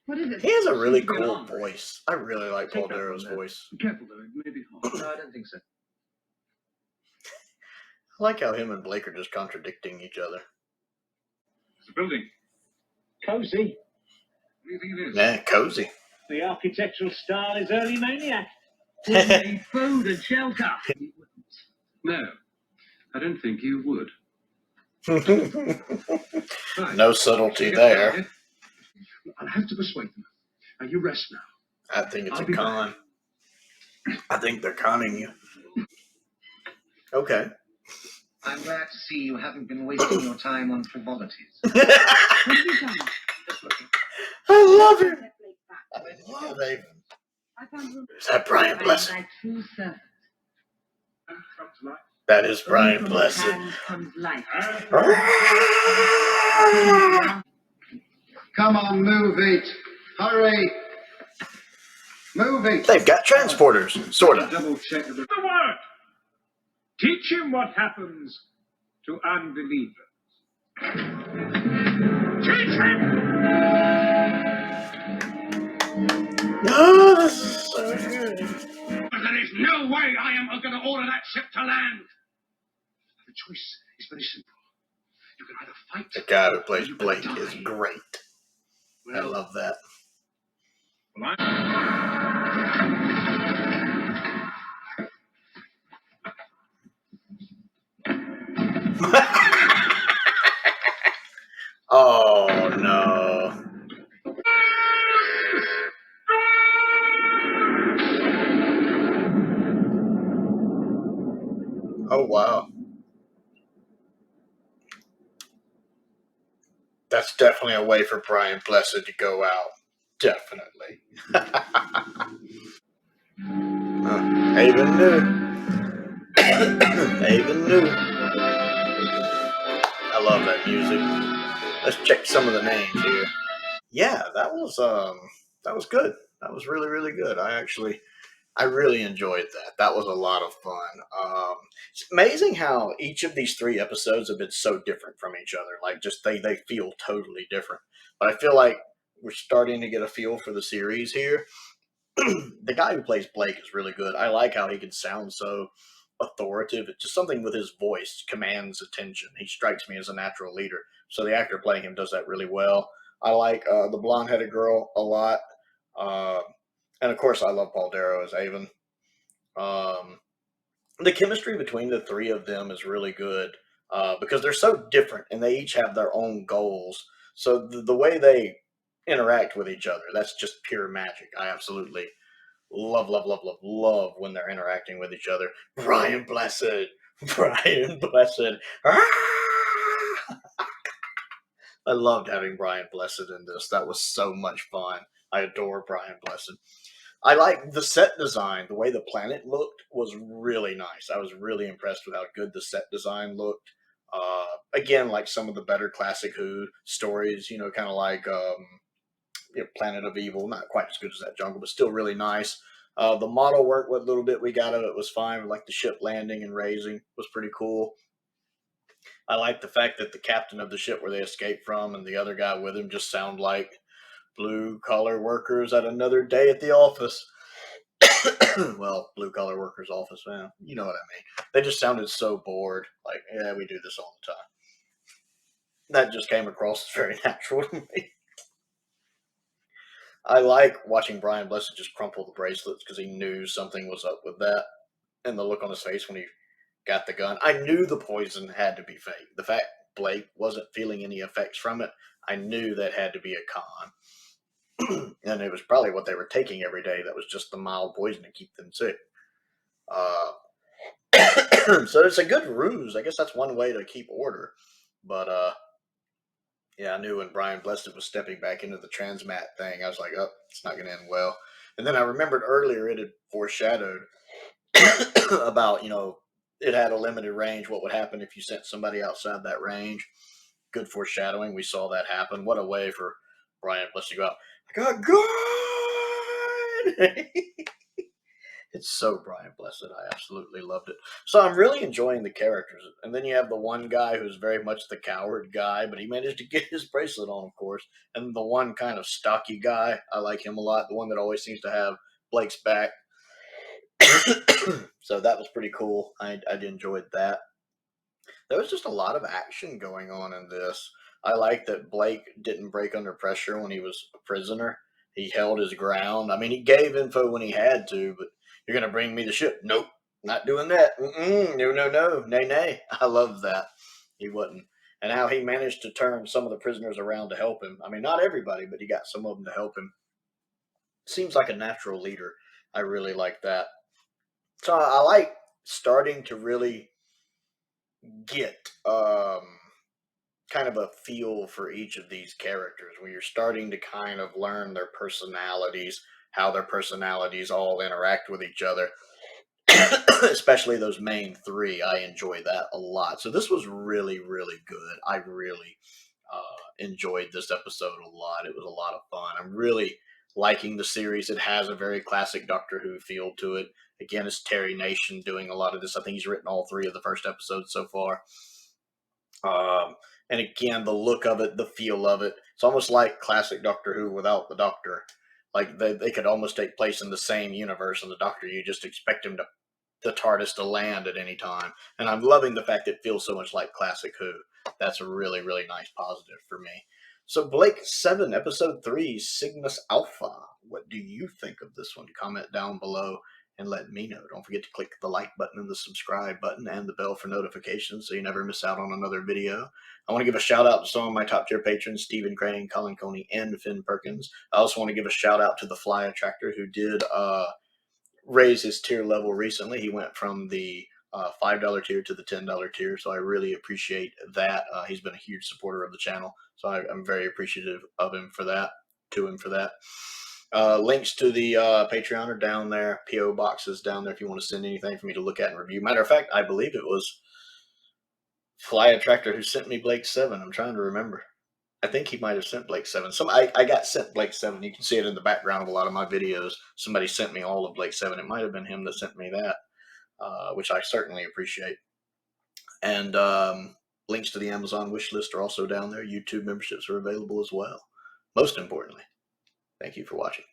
What is it? He has a really cool voice. I really like Paul Darrow's voice. Be careful though, it may be hot. No, I don't think so. I like how him and Blake are just contradicting each other. It's a building. Cozy. What do you think it is? Yeah, cozy. The architectural style is early maniac. We need food and shelter. No, I don't think you would. No subtlety there. I'll have to persuade them. Now you rest now. I think it's a con. I think they're conning you. Okay. I'm glad to see you haven't been wasting your time on frivolities. I love him. I love him. Is that Brian Blessed? That is Brian Blessed. Come on, move it. Hurry. Move it. They've got transporters, sort of. Double check the word. Teach him what happens to unbelievers. Teach him! Oh, this is so good. But there is no way I am going to order that ship to land. The choice is very simple. You can either fight. The guy who plays Blake is great. I love that. Oh no. Oh wow. That's definitely a way for Brian Blessed to go out. Definitely. Haven knew. Haven knew. I love that music. Let's check some of the names here. Yeah, that was good. That was really, really good. I really enjoyed that. That was a lot of fun. It's amazing how each of these 3 episodes have been so different from each other. Like, just they feel totally different. But I feel like we're starting to get a feel for the series here. The guy who plays Blake is really good. I like how he can sound so authoritative. It's just something with his voice commands attention. He strikes me as a natural leader. So the actor playing him does that really well. I like the blonde-headed girl a lot. And of course, I love Paul Darrow as Avon. The chemistry between the 3 of them is really good because they're so different and they each have their own goals. So the way they interact with each other, that's just pure magic. I absolutely love when they're interacting with each other. Brian Blessed. Brian Blessed. I loved having Brian Blessed in this. That was so much fun. I adore Brian Blessed. I like the set design. The way the planet looked was really nice. I was really impressed with how good the set design looked. Again, like some of the better classic Who stories, kind of like Planet of Evil. Not quite as good as that Jungle, but still really nice. The model work, what little bit we got of it was fine. Like the ship landing and raising was pretty cool. I like the fact that the captain of the ship where they escaped from and the other guy with him just sound like blue-collar workers at another day at the office. Well, blue-collar workers' office, man. You know what I mean. They just sounded so bored. Like, yeah, we do this all the time. That just came across as very natural to me. I like watching Brian Blessed just crumple the bracelets because he knew something was up with that. And the look on his face when he got the gun. I knew the poison had to be fake. The fact Blake wasn't feeling any effects from it, I knew that had to be a con. And it was probably what they were taking every day. That was just the mild poison to keep them sick. So it's a good ruse. I guess that's one way to keep order. But yeah, I knew when Brian Blessed was stepping back into the transmat thing, I was like, oh, it's not going to end well. And then I remembered earlier it had foreshadowed about, it had a limited range. What would happen if you sent somebody outside that range? Good foreshadowing. We saw that happen. What a way for Brian Blessed to go out. I got good. It's so Brian Blessed. I absolutely loved it. So I'm really enjoying the characters. And then you have the one guy who's very much the coward guy, but he managed to get his bracelet on, of course. And the one kind of stocky guy, I like him a lot. The one that always seems to have Blake's back. So that was pretty cool. I enjoyed that. There was just a lot of action going on in this. I like that Blake didn't break under pressure when he was a prisoner. He held his ground. I mean, he gave info when he had to, but you're going to bring me the ship? Nope, not doing that. No, no, no, nay, nay. I love that. He wasn't. And how he managed to turn some of the prisoners around to help him. I mean, not everybody, but he got some of them to help him. Seems like a natural leader. I really like that. So I like starting to really get kind of a feel for each of these characters where you're starting to kind of learn their personalities, how their personalities all interact with each other. Especially those main three. I enjoy that a lot. So this was really, really good. I really enjoyed this episode a lot. It was a lot of fun. I'm really liking the series. It has a very classic Doctor Who feel to it. Again, it's Terry Nation doing a lot of this. I think he's written all three of the first episodes so far. And again, the look of it, the feel of it, it's almost like classic Doctor Who without the Doctor. Like they could almost take place in the same universe, and the Doctor, you just expect him to the Tardis to land at any time. And I'm loving the fact that it feels so much like classic Who. That's a really, really nice positive for me. So Blake 7, episode 3, Cygnus Alpha. What do you think of this one? Comment down below and let me know. Don't forget to click the like button and the subscribe button and the bell for notifications so you never miss out on another video. I want to give a shout out to some of my top tier patrons, Stephen Crane, Colin Coney, and Finn Perkins. I also want to give a shout out to the Flyattractor who did raise his tier level recently. He went from the $5 tier to the $10 tier, so I really appreciate that. He's been a huge supporter of the channel, so I'm very appreciative of him for that. Links to the Patreon are down there. PO boxes down there if you want to send anything for me to look at and review. Matter of fact, I believe it was Flyattractor who sent me Blake 7. I'm trying to remember. I think he might have sent Blake 7. I got sent Blake 7. You can see it in the background of a lot of my videos. Somebody sent me all of Blake 7. It might have been him that sent me that, which I certainly appreciate. And links to the Amazon wish list are also down there. YouTube memberships are available as well. Most importantly, thank you for watching.